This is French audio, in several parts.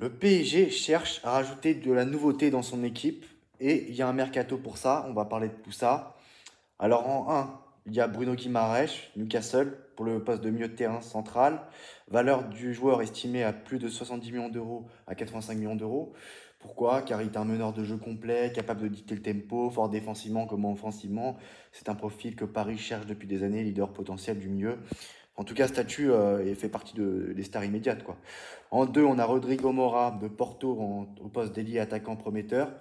Le PSG cherche à rajouter de la nouveauté dans son équipe et il y a un mercato pour ça. On va parler de tout ça. Alors en un, il y a Bruno Guimaraes, Newcastle, pour le poste de milieu de terrain central. Valeur du joueur estimée à plus de 70 millions d'euros à 85 millions d'euros. Pourquoi? Car il est un meneur de jeu complet, capable de dicter le tempo, fort défensivement comme offensivement. C'est un profil que Paris cherche depuis des années, leader potentiel du milieu. En tout cas, statut et fait partie des stars immédiates, quoi. En deux, on a Rodrigo Mora de Porto au poste d'ailier attaquant prometteur.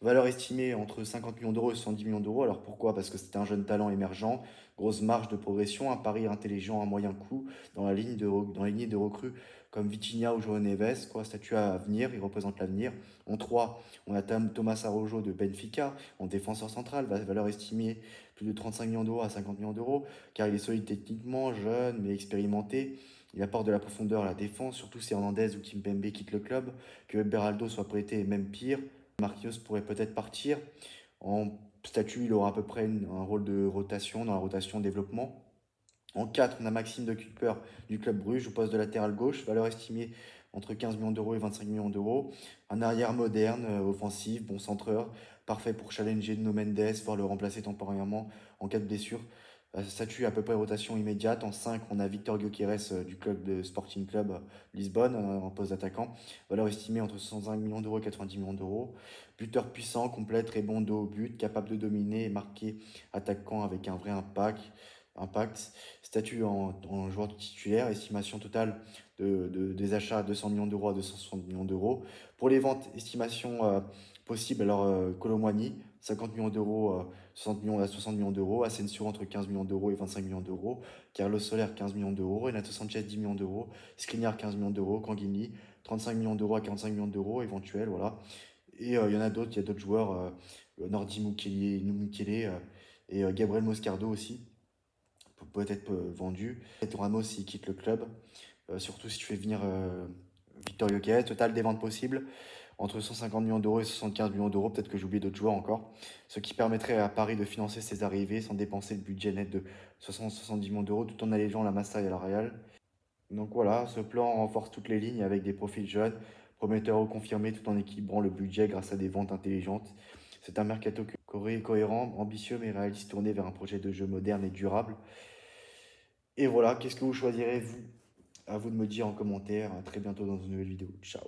Valeur estimée entre 50 millions d'euros et 70 millions d'euros. Alors pourquoi? Parce que c'est un jeune talent émergent, grosse marge de progression, un pari intelligent à moyen coût dans la lignée de recrues comme Vitinha ou João Neves, quoi, statut à venir, il représente l'avenir. En 3, on a Thomas Araujo de Benfica, en défenseur central, valeur estimée plus de 35 millions d'euros à 50 millions d'euros, car il est solide techniquement, jeune mais expérimenté. Il apporte de la profondeur à la défense, surtout si Hernandez ou Kimpembe quittent le club, que Beraldo soit prêté et même pire. Marquinhos pourrait peut-être partir. En statut, il aura à peu près un rôle de rotation, dans la rotation développement. En 4, on a Maxime de Cooper du club Bruges au poste de latéral gauche, valeur estimée entre 15 millions d'euros et 25 millions d'euros. Un arrière moderne, offensif, bon centreur, parfait pour challenger No Mendes, voire le remplacer temporairement en cas de blessure. Statut à peu près rotation immédiate. En 5, on a Victor Gyökeres du club de Sporting Club Lisbonne en poste d'attaquant. Valeur estimée entre 65 millions d'euros et 90 millions d'euros. Buteur puissant, complet, très bon dos au but, capable de dominer et marquer, attaquant avec un vrai impact. Statut en joueur titulaire, estimation totale des achats à 200 millions d'euros à 260 millions d'euros. Pour les ventes, estimation possible, alors Kolo Muani, 50 millions d'euros, 60 millions à 60 millions d'euros. Asensio entre 15 millions d'euros et 25 millions d'euros. Carlos Soler 15 millions d'euros. Renato Sanchez 10 millions d'euros. Skriniar 15 millions d'euros. Kanguini 35 millions d'euros à 45 millions d'euros éventuels. Voilà. Et il y en a d'autres, il y a d'autres joueurs, Nordi Mukele et Gabriel Moscardo aussi, peut être vendu. Et Ramos s'il quitte le club, surtout si tu fais venir Victor Gyökeres. Total des ventes possibles entre 150 millions d'euros et 75 millions d'euros, peut-être que j'ai oublié d'autres joueurs encore, ce qui permettrait à Paris de financer ses arrivées sans dépenser le budget net de 60-70 millions d'euros tout en allégeant la masse salariale. Donc voilà, ce plan renforce toutes les lignes avec des profils jeunes, prometteurs ou confirmés tout en équilibrant le budget grâce à des ventes intelligentes. C'est un mercato cohérent, ambitieux mais réaliste, tourné vers un projet de jeu moderne et durable. Et voilà, qu'est-ce que vous choisirez vous? À vous de me dire en commentaire. À très bientôt dans une nouvelle vidéo. Ciao.